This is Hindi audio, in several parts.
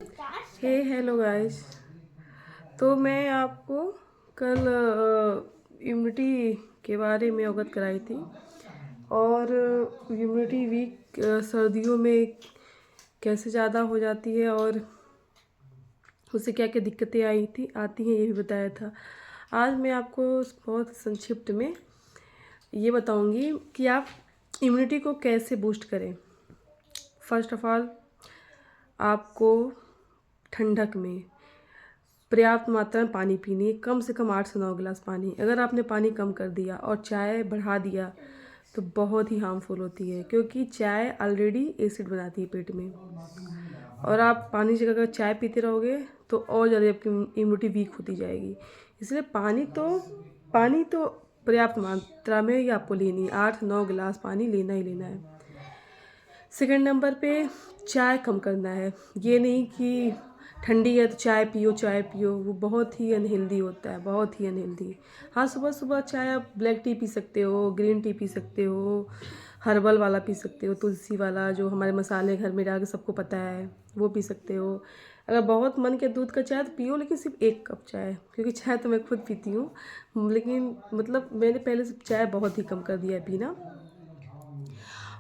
Hello guys. तो मैं आपको कल इम्यूनिटी के बारे में अवगत कराई थी और इम्यूनिटी वीक सर्दियों में कैसे ज़्यादा हो जाती है और उससे क्या क्या दिक्कतें आती हैं ये भी बताया था। आज मैं आपको बहुत संक्षिप्त में ये बताऊंगी कि आप इम्यूनिटी को कैसे बूस्ट करें। फर्स्ट ऑफ ऑल, आपको ठंडक में पर्याप्त मात्रा में पानी पीनी है, कम से कम 8 से 9 गिलास पानी। अगर आपने पानी कम कर दिया और चाय बढ़ा दिया तो बहुत ही हार्मफुल होती है, क्योंकि चाय ऑलरेडी एसिड बनाती है पेट में। और आप पानी की जगह चाय पीते रहोगे तो और ज़्यादा आपकी इम्यूनिटी वीक होती जाएगी। इसलिए पानी तो पर्याप्त मात्रा में ही आपको लेनी है, 8-9 गिलास पानी लेना ही लेना है। सेकंड नंबर पे चाय कम करना है। ये नहीं कि ठंडी है तो चाय पियो, वो बहुत ही अनहेल्दी होता है, बहुत ही अनहेल्दी। हाँ, सुबह सुबह चाय आप ब्लैक टी पी सकते हो, ग्रीन टी पी सकते हो, हर्बल वाला पी सकते हो, तुलसी वाला जो हमारे मसाले घर में डाल के सबको पता है वो पी सकते हो। अगर बहुत मन के दूध का चाय तो पियो, लेकिन सिर्फ 1 कप चाय, क्योंकि चाय तो मैं खुद पीती हूँ, लेकिन मतलब मैंने पहले से चाय बहुत ही कम कर दिया है पीना।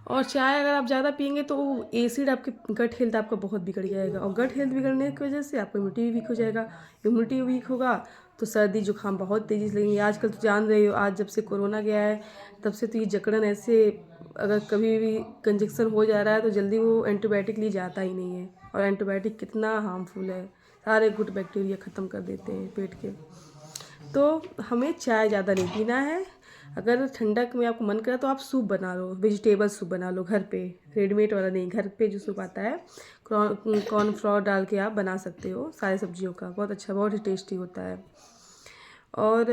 और चाय अगर आप ज़्यादा पियेंगे तो एसिड आपके गट हेल्थ आपका बहुत बिगड़ जाएगा, और गट हेल्थ बिगड़ने की वजह से आपका इम्यूनिटी वीक हो जाएगा। इम्यूनिटी वीक होगा तो सर्दी जुकाम बहुत तेज़ी से लगेंगे। आजकल तो जान रहे हो, आज जब से कोरोना गया है तब से तो ये जकड़न ऐसे, अगर कभी भी कंजक्शन हो जा रहा है तो जल्दी वो एंटीबायोटिक लिए जाता ही नहीं है। और एंटीबायोटिक कितना हार्मफुल है, सारे गुड बैक्टीरिया ख़त्म कर देते हैं पेट के। तो हमें चाय ज़्यादा नहीं पीना है। अगर ठंडक में आपको मन करे तो आप सूप बना लो, वेजिटेबल सूप बना लो घर पे, रेडीमेड वाला नहीं, घर पे जो सूप आता है कॉर्नफ्लोर डाल के आप बना सकते हो सारी सब्जियों का, बहुत अच्छा, बहुत ही टेस्टी होता है। और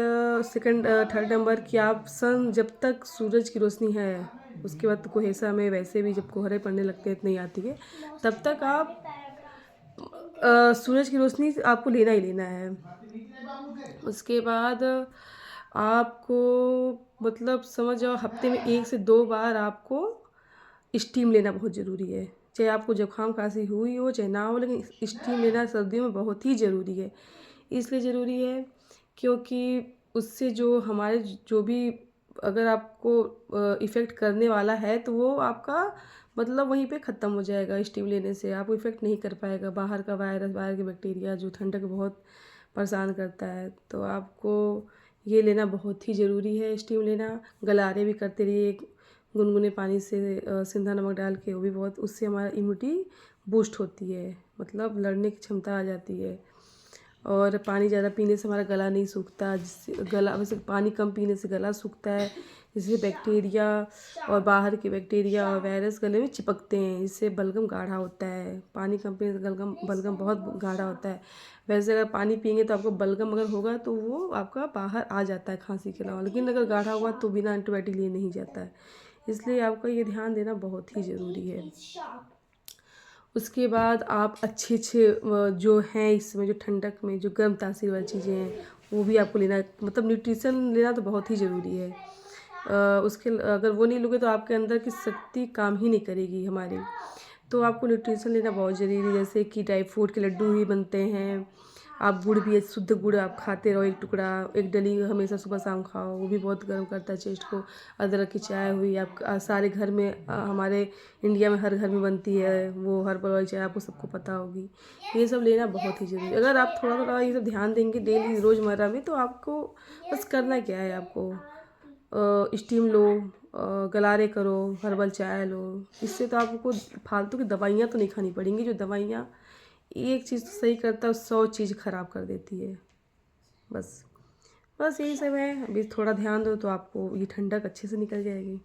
थर्ड नंबर कि आप जब तक सूरज की रोशनी है, उसके बाद तो कुहेसा में वैसे भी जब कोहरे पड़ने लगते हैं इतनी आती है, तब तक आप सूरज की रोशनी आपको लेना ही लेना है। उसके बाद आपको मतलब समझ जाओ हफ्ते में 1 से 2 बार आपको स्टीम लेना बहुत ज़रूरी है। चाहे आपको जुकाम खांसी हुई हो चाहे ना हो, लेकिन स्टीम लेना सर्दियों में बहुत ही ज़रूरी है। इसलिए ज़रूरी है क्योंकि उससे जो हमारे जो भी, अगर आपको इफ़ेक्ट करने वाला है तो वो आपका मतलब वहीं पे ख़त्म हो जाएगा। स्टीम लेने से आपको इफ़ेक्ट नहीं कर पाएगा बाहर का वायरस, बाहर के बैक्टीरिया जो ठंडक बहुत परेशान करता है। तो आपको ये लेना बहुत ही ज़रूरी है, स्टीम लेना। गलारे भी करते रहिए गुनगुने पानी से, सिंधा नमक डाल के, वो भी बहुत, उससे हमारा इम्यूनिटी बूस्ट होती है, मतलब लड़ने की क्षमता आ जाती है। और पानी ज़्यादा पीने से हमारा गला नहीं सूखता, जिससे गला, वैसे पानी कम पीने से गला सूखता है, जिससे बैक्टीरिया और बाहर के बैक्टीरिया और वायरस गले में चिपकते हैं, जिससे बलगम गाढ़ा होता है। पानी कम पीने से बलगम बहुत गाढ़ा होता है। वैसे अगर पानी पियेंगे तो आपको बलगम अगर होगा तो वो आपका बाहर आ जाता है खांसी के अलावा, लेकिन अगर गाढ़ा हुआ तो बिना एंटीबायोटिक लिए नहीं जाता है। इसलिए आपको ये ध्यान देना बहुत ही ज़रूरी है। उसके बाद आप अच्छे जो हैं इसमें, जो ठंडक में जो गर्म तासीर वाली चीज़ें हैं वो भी आपको लेना, मतलब न्यूट्रिशन लेना तो बहुत ही ज़रूरी है। अगर वो नहीं लोगे तो आपके अंदर की शक्ति काम ही नहीं करेगी हमारी। तो आपको न्यूट्रिशन लेना बहुत ज़रूरी है, जैसे कि ड्राई फ्रूट के लड्डू भी बनते हैं। आप गुड़ भी, शुद्ध गुड़ आप खाते रहो, 1 टुकड़ा, 1 डली हमेशा सुबह शाम खाओ, वो भी बहुत गर्म करता है चेस्ट को। अदरक की चाय हुई, आप सारे घर में, हमारे इंडिया में हर घर में बनती है वो हर्बल वाली चाय, आपको सबको पता होगी। ये सब लेना बहुत ही ज़रूरी है। अगर आप थोड़ा थोड़ा ये सब ध्यान देंगे डेली रोज़मर्रा में तो आपको बस करना क्या है, आपको स्टीम लो, गलारे करो, हर्बल चाय लो। इससे तो आपको फालतू की दवाइयाँ तो नहीं खानी पड़ेंगी, जो दवाइयाँ एक चीज़ तो सही करता है 100 चीज़ ख़राब कर देती है। बस बस यही सब है। अभी थोड़ा ध्यान दो तो आपको ये ठंडक अच्छे से निकल जाएगी।